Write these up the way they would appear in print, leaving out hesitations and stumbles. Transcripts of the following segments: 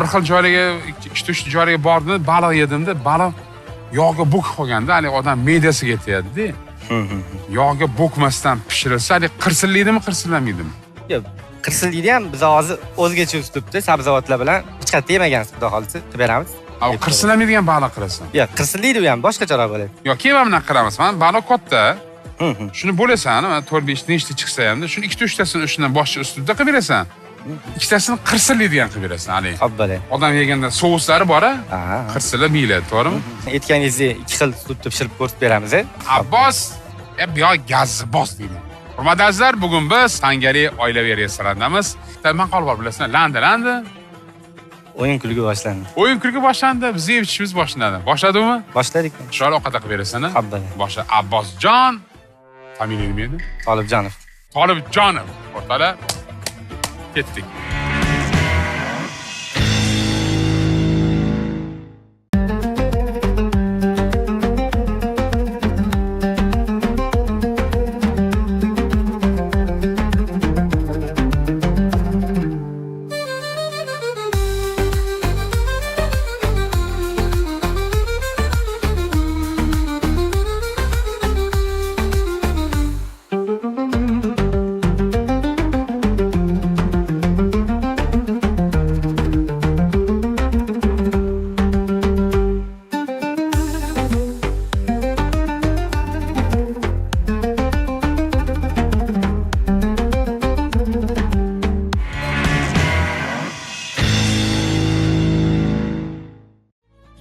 Bir xil joylarga, ikkita uchta joyga bordim, baliq yedimda, baliq yog'ga bo'kib qolganda, hali odam me'dasiga tegadi-da. Yog'ga bo'kmasdan pishirilsa, hali qirsillaydimi, qirsillaydimi? Yo'q, qirsillikni ham biz hozir o'zgacha uslubda sabzavotlar bilan hech qayerda yemagansiz, xudo xohlasa qilib beramiz. Au qirsillamaydigan baliq qilasan. Yo'q, qirsillaydi u ham boshqacharoq bo'ladi. Yo'q, keyin bundan qilamiz. Mana baliq katta. Shuni bo'lasan, mana 4-5 nechta chiqsa ham, shuni 2-3 tasini shundan boshqa ustida qilib berasan. Ikkitasini qirsillaydigan qilib berasan, hali. Xo'p, bo'ladi. Odam yeganda sovuslar bor-a? Qirsillab yeyiladi, to'g'rimi? Aytganingizni ikki xil uslubda pishirib ko'rsatib beramiz. Abbos, bu yoq gazbos deydi. Hurmatli azizlar, bugun biz Tangari oilaviy restorandamiz. Nima qolib bor bilasizlar? Landa. O'yin kulgi boshlandi. O'yin kulgi boshlandi, biz yeb ichishimiz boshlandi. Boshladimi? Boshladik. Sho'rva ovqat qilib berasan-a? Xo'p, bo'ladi. Boshla Abbosjon. Familiya nima edi? Tolibjonov. Tolibjonov. O'rtalar. Ketdik.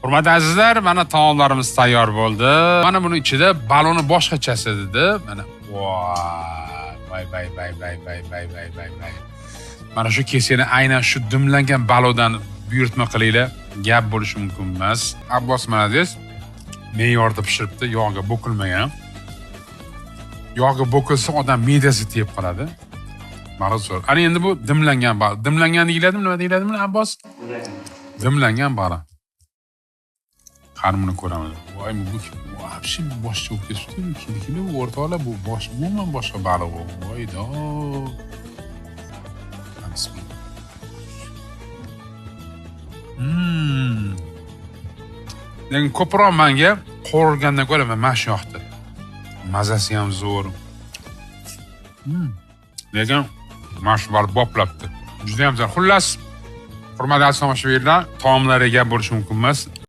Hurmatli azizlar, mana taomlarimiz tayyor bo'ldi. Mana buni ichida baloni boshqachasi dedi. Mana vay. Mana shu keseni aynan shu dimlangan balodan buyurtma qilinglar. Gap bo'lishi mumkin emas. Abbos Malades me'yorda pishiribdi, yog'ga bo'kilmagan. Yog'ga bo'kilsa odam me'dasi tegib qoladi. Ma'lum. Ana endi bu dimlangan balo. Dimlangan deyiladimi, nima deyiladimi, Abbos? Dimlangan balo. Qarmini ko'ramiz. Voy, bu вообще boshqa bo'lib ketdi. Keyin o'rtoqlar bu umuman boshqa baliq bu. Voydo. Lekin ko'proq menga qovurilgandan ko'ra mana shu yoqdi. Mazasi ham zo'r. Lekin mana shu baliq boplabdi. Juda ham zo'r. Xullas, hurmatli tomoshabinlar, taomlariga gap bo'lishi mumkin emas.